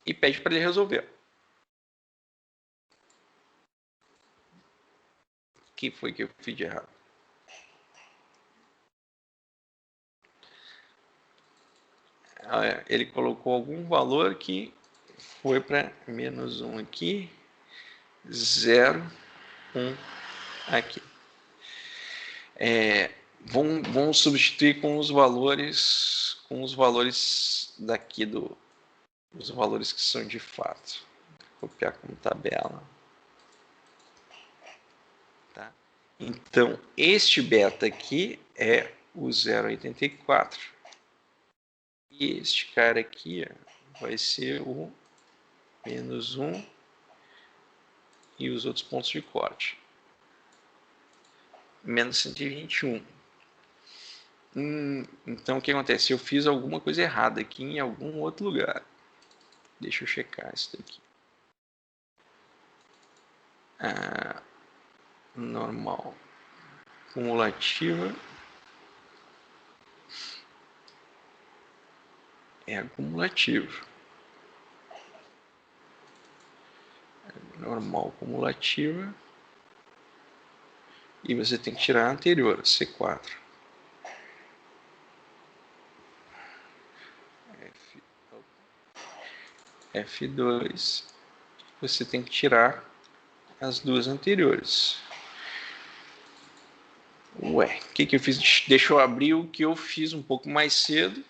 e pede para ele resolver. O que foi que eu fiz de errado? Ele colocou algum valor que foi para menos 1 aqui, 0, 1 aqui. Vamos substituir com os valores daqui os valores que são de fato. Vou copiar como tabela. Tá? Então, este beta aqui é o 0,84. E este cara aqui vai ser o menos 1 e os outros pontos de corte. Menos 121. Então, o que acontece? Eu fiz alguma coisa errada aqui em algum outro lugar. Deixa eu checar isso daqui. Normal. Cumulativa. É acumulativo. Normal cumulativa. E você tem que tirar a anterior, C4. F2. Você tem que tirar as duas anteriores. Ué, o que eu fiz? Deixa eu abrir o que eu fiz um pouco mais cedo.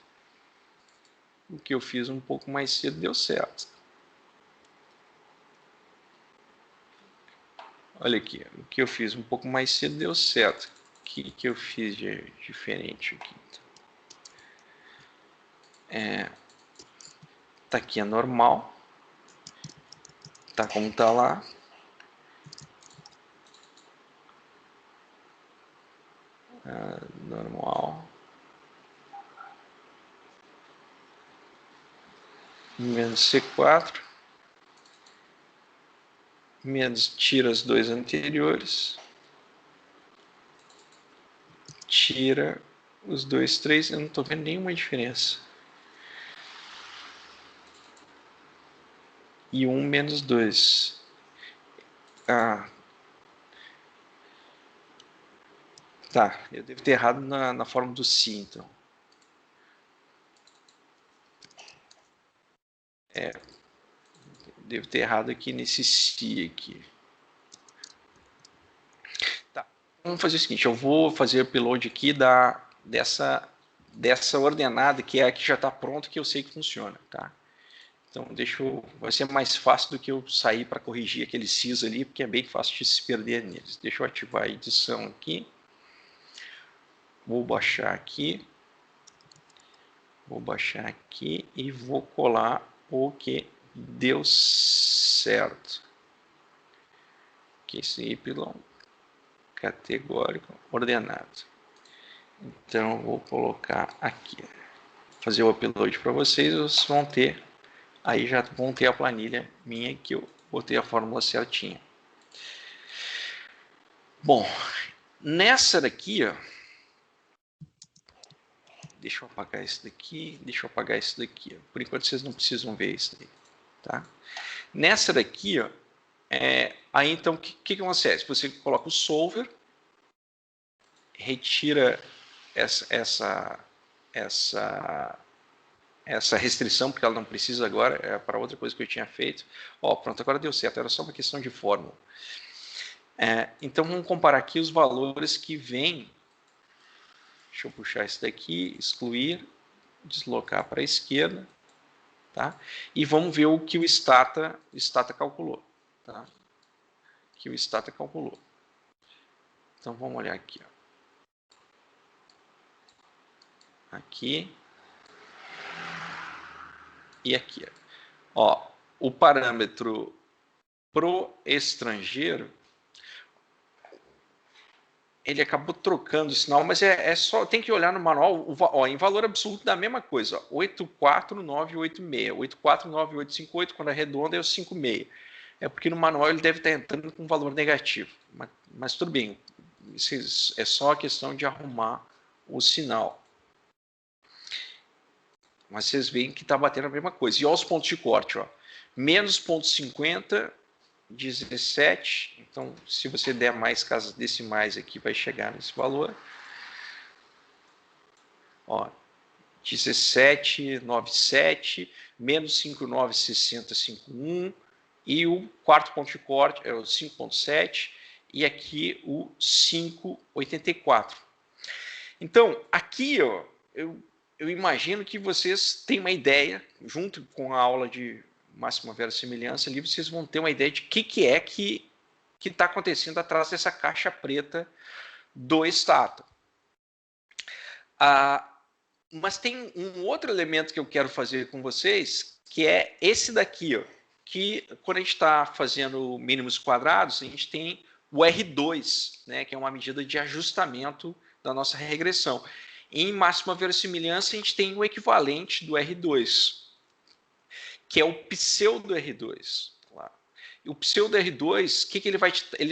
O que eu fiz um pouco mais cedo deu certo. Olha aqui, o que eu fiz um pouco mais cedo deu certo. que eu fiz de diferente aqui? Tá aqui é normal. Tá como tá lá. Normal. Menos C4. Menos tira os dois anteriores. Tira os dois, três. Eu não estou vendo nenhuma diferença. E 1 menos 2. Ah. Tá, eu devo ter errado na forma do si, então. Devo ter errado aqui nesse si aqui. Tá, vamos fazer o seguinte, eu vou fazer o upload aqui dessa ordenada, que é a que já está pronta, que eu sei que funciona, tá? Então, vai ser mais fácil do que eu sair para corrigir aqueles cis ali, porque é bem fácil de se perder neles. Deixa eu ativar a edição aqui. Vou baixar aqui. Vou baixar aqui e vou colar o que deu certo. Que esse Y categórico ordenado. Então, vou colocar aqui. Fazer o upload para vocês, vocês vão ter. Aí já vão ter a planilha minha que eu botei a fórmula certinha. Bom, nessa daqui, ó, deixa eu apagar isso daqui, deixa eu apagar isso daqui. Ó. Por enquanto vocês não precisam ver isso daí, tá? Nessa daqui, ó, aí então o que acontece? Você coloca o solver, retira essa restrição, porque ela não precisa agora, é para outra coisa que eu tinha feito. Ó, pronto, agora deu certo, era só uma questão de fórmula. Então vamos comparar aqui os valores que vêm. Deixa eu puxar isso daqui, excluir, deslocar para a esquerda, tá? E vamos ver o que o Stata calculou, tá? Que o Stata calculou. Então vamos olhar aqui, ó. Aqui e aqui, ó. O parâmetro pro estrangeiro, ele acabou trocando o sinal, mas só tem que olhar no manual, em valor absoluto da mesma coisa, ó, 84986, 84958, quando é redonda é o 56. É porque no manual ele deve estar entrando com um valor negativo, mas tudo bem, isso é só a questão de arrumar o sinal. Mas vocês veem que está batendo a mesma coisa. E olha os pontos de corte, ó. Menos 0,50, 17. Então, se você der mais casas decimais aqui, vai chegar nesse valor. Ó, 17,97, menos 5,960,51. E o quarto ponto de corte é o 5,7. E aqui o 5,84. Então, aqui, ó, eu imagino que vocês têm uma ideia, junto com a aula de máxima verossimilhança ali, vocês vão ter uma ideia de que é que está acontecendo atrás dessa caixa preta do Stata. Mas tem um outro elemento que eu quero fazer com vocês, que é esse daqui, ó, que quando a gente está fazendo mínimos quadrados, a gente tem o R2, né, que é uma medida de ajustamento da nossa regressão. Em máxima verossimilhança, a gente tem o equivalente do R2, que é o pseudo R2. E o pseudo R2, o que ele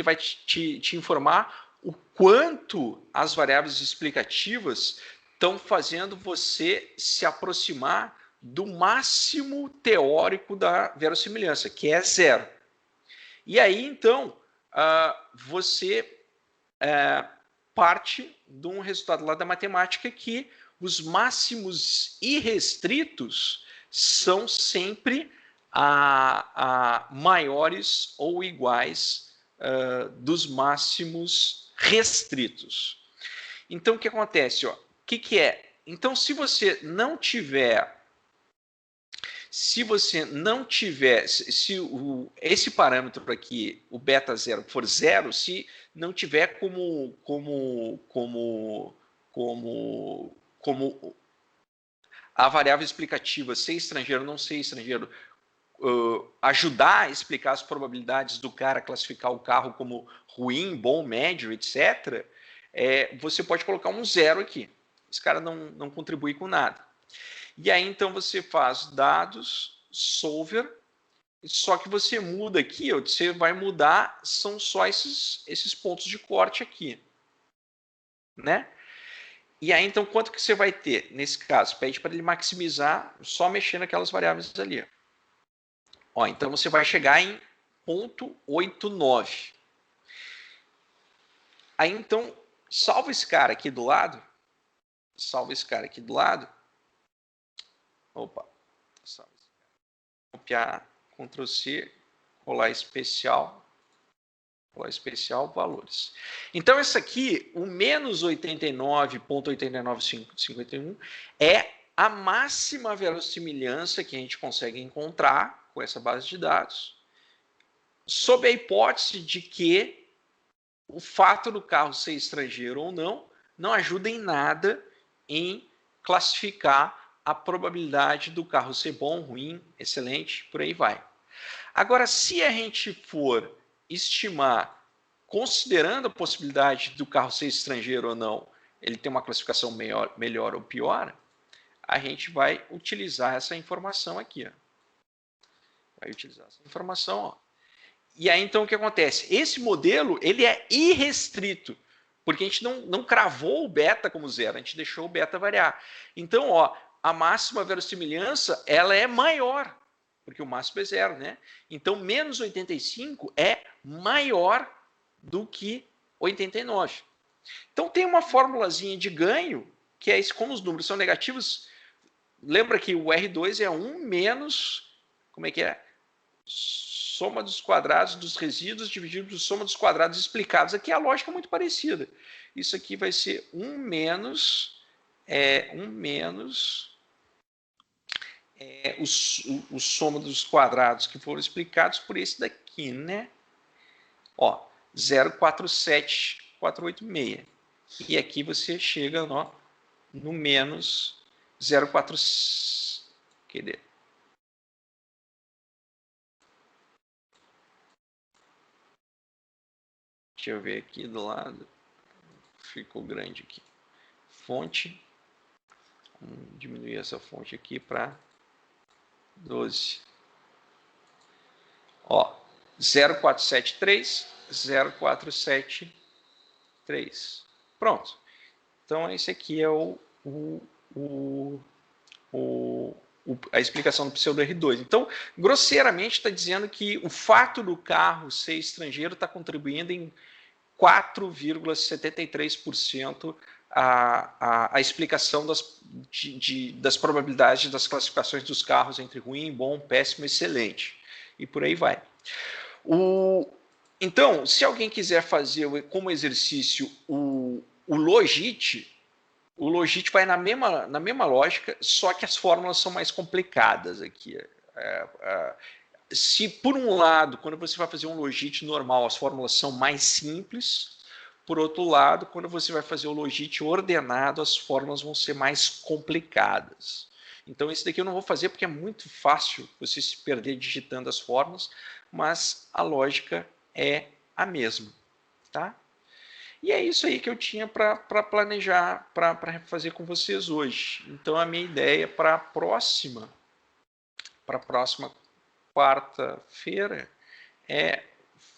vai te informar? O quanto as variáveis explicativas estão fazendo você se aproximar do máximo teórico da verossimilhança, que é 0. E aí, então, você parte de um resultado lá da matemática que os máximos irrestritos são sempre maiores ou iguais dos máximos restritos. Então, o que acontece? O que é? Então, se você não tiver Se você não tiver, se esse parâmetro aqui, o beta 0, for 0, se não tiver como a variável explicativa ser estrangeiro ou não ser estrangeiro, ajudar a explicar as probabilidades do cara classificar o carro como ruim, bom, médio, etc., você pode colocar um 0 aqui. Esse cara não contribui com nada. E aí, então, você faz dados, solver, só que você muda aqui, você vai mudar, são só esses pontos de corte aqui. Né? E aí, então, quanto que você vai ter nesse caso? Pede para ele maximizar só mexendo aquelas variáveis ali. Ó, então, você vai chegar em 0,89. Aí, então, salva esse cara aqui do lado. Salva esse cara aqui do lado. Opa. Salva esse cara. Copiar, Ctrl C, colar especial. Colar especial, valores. Então, esse aqui, o menos 89,89551, é a máxima verossimilhança que a gente consegue encontrar com essa base de dados, sob a hipótese de que o fato do carro ser estrangeiro ou não ajuda em nada em classificar a probabilidade do carro ser bom, ruim, excelente, por aí vai. Agora, se a gente for estimar, considerando a possibilidade do carro ser estrangeiro ou não, ele tem uma classificação melhor ou pior, a gente vai utilizar essa informação aqui. Ó. Vai utilizar essa informação. Ó. E aí, então, o que acontece? Esse modelo ele é irrestrito, porque a gente não cravou o beta como 0, a gente deixou o beta variar. Então, ó, a máxima verossimilhança ela é maior, porque o máximo é 0, né? Então, menos 85 é maior do que 89. Então, tem uma formulazinha de ganho, que é isso, como os números são negativos, lembra que o R2 é 1 menos, como é que é? Soma dos quadrados dos resíduos dividido por soma dos quadrados explicados. Aqui a lógica é muito parecida. Isso aqui vai ser 1 menos o soma dos quadrados que foram explicados por esse daqui, né? Ó, 0,47486. E aqui você chega no menos 0,4... Cadê? Deixa eu ver aqui do lado. Ficou grande aqui. Fonte. Vamos diminuir essa fonte aqui para 12. Ó, 0,473, 0,473. Pronto. Então, esse aqui é a explicação do pseudo R2. Então, grosseiramente, está dizendo que o fato do carro ser estrangeiro está contribuindo em 4,73% a explicação das probabilidades das classificações dos carros entre ruim, bom, péssimo, excelente. E por aí vai. Então, se alguém quiser fazer como exercício o Logit, o Logit vai na mesma lógica, só que as fórmulas são mais complicadas aqui. Se, por um lado, quando você vai fazer um Logit normal, as fórmulas são mais simples, por outro lado, quando você vai fazer o Logit ordenado, as fórmulas vão ser mais complicadas. Então, esse daqui eu não vou fazer porque é muito fácil você se perder digitando as fórmulas, mas a lógica é a mesma. Tá? E é isso aí que eu tinha para planejar, para fazer com vocês hoje. Então, a minha ideia para a próxima quarta-feira é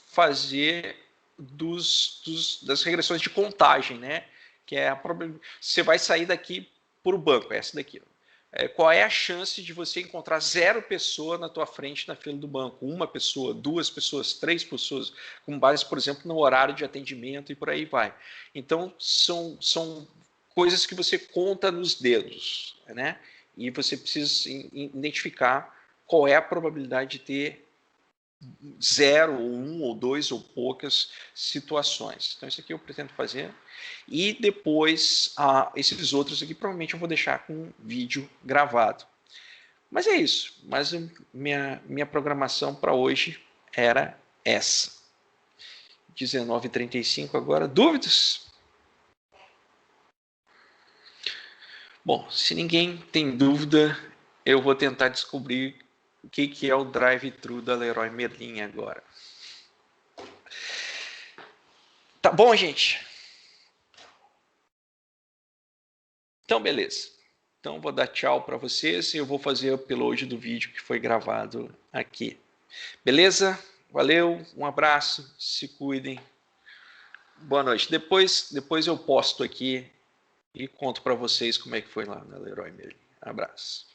fazer das regressões de contagem, né? Que é você vai sair daqui por banco, essa daqui. Qual é a chance de você encontrar 0 pessoa na tua frente na fila do banco? 1 pessoa, 2 pessoas, 3 pessoas, com base, por exemplo, no horário de atendimento e por aí vai. Então, são coisas que você conta nos dedos, né? E você precisa identificar qual é a probabilidade de ter 0, ou 1, ou 2, ou poucas situações. Então, isso aqui eu pretendo fazer. E depois, esses outros aqui, provavelmente eu vou deixar com vídeo gravado. Mas é isso. Mas minha programação para hoje era essa. 19h35 agora. Dúvidas? Bom, se ninguém tem dúvida, eu vou tentar descobrir o que é o drive-thru da Leroy Merlin agora. Tá bom, gente? Então, beleza. Então, vou dar tchau para vocês e eu vou fazer o upload do vídeo que foi gravado aqui. Beleza? Valeu, um abraço, se cuidem. Boa noite. Depois eu posto aqui e conto para vocês como é que foi lá na Leroy Merlin. Abraço.